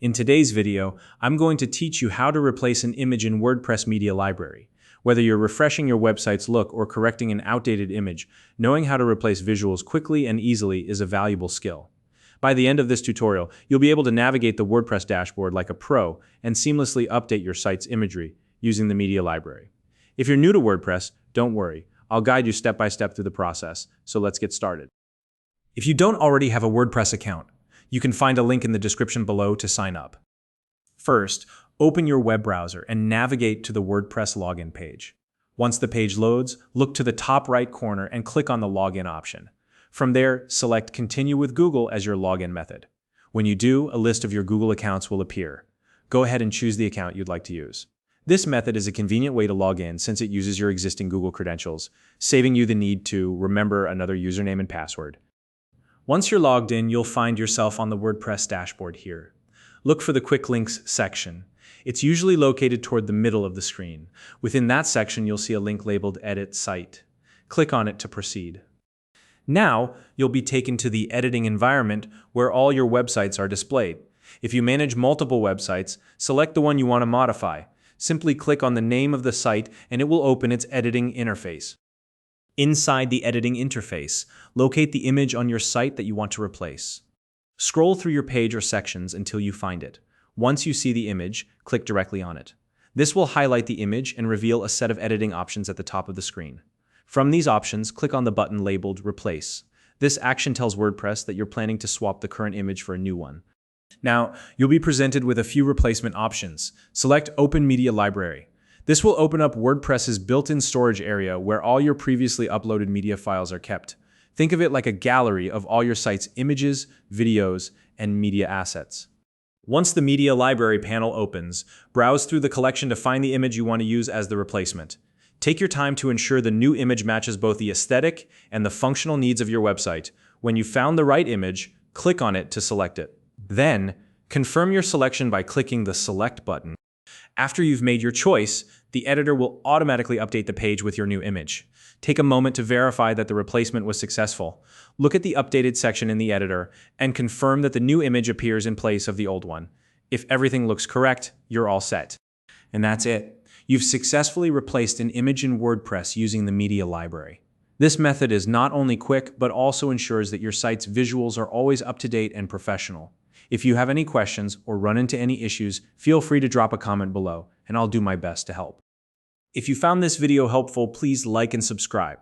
In today's video, I'm going to teach you how to replace an image in WordPress Media Library. Whether you're refreshing your website's look or correcting an outdated image, knowing how to replace visuals quickly and easily is a valuable skill. By the end of this tutorial, you'll be able to navigate the WordPress dashboard like a pro and seamlessly update your site's imagery using the Media Library. If you're new to WordPress, don't worry. I'll guide you step by step through the process, so let's get started. If you don't already have a WordPress account, you can find a link in the description below to sign up. First, open your web browser and navigate to the WordPress login page. Once the page loads, look to the top right corner and click on the login option. From there, select Continue with Google as your login method. When you do, a list of your Google accounts will appear. Go ahead and choose the account you'd like to use. This method is a convenient way to log in since it uses your existing Google credentials, saving you the need to remember another username and password. Once you're logged in, you'll find yourself on the WordPress dashboard here. Look for the Quick Links section. It's usually located toward the middle of the screen. Within that section, you'll see a link labeled Edit Site. Click on it to proceed. Now, you'll be taken to the editing environment where all your websites are displayed. If you manage multiple websites, select the one you want to modify. Simply click on the name of the site and it will open its editing interface. Inside the editing interface, locate the image on your site that you want to replace. Scroll through your page or sections until you find it. Once you see the image, click directly on it. This will highlight the image and reveal a set of editing options at the top of the screen. From these options, click on the button labeled Replace. This action tells WordPress that you're planning to swap the current image for a new one. Now, you'll be presented with a few replacement options. Select Open Media Library. This will open up WordPress's built-in storage area where all your previously uploaded media files are kept. Think of it like a gallery of all your site's images, videos, and media assets. Once the Media Library panel opens, browse through the collection to find the image you want to use as the replacement. Take your time to ensure the new image matches both the aesthetic and the functional needs of your website. When you've found the right image, click on it to select it. Then, confirm your selection by clicking the Select button. After you've made your choice, the editor will automatically update the page with your new image. Take a moment to verify that the replacement was successful. Look at the updated section in the editor and confirm that the new image appears in place of the old one. If everything looks correct, you're all set. And that's it. You've successfully replaced an image in WordPress using the Media Library. This method is not only quick, but also ensures that your site's visuals are always up to date and professional. If you have any questions or run into any issues, feel free to drop a comment below, and I'll do my best to help. If you found this video helpful, please like and subscribe.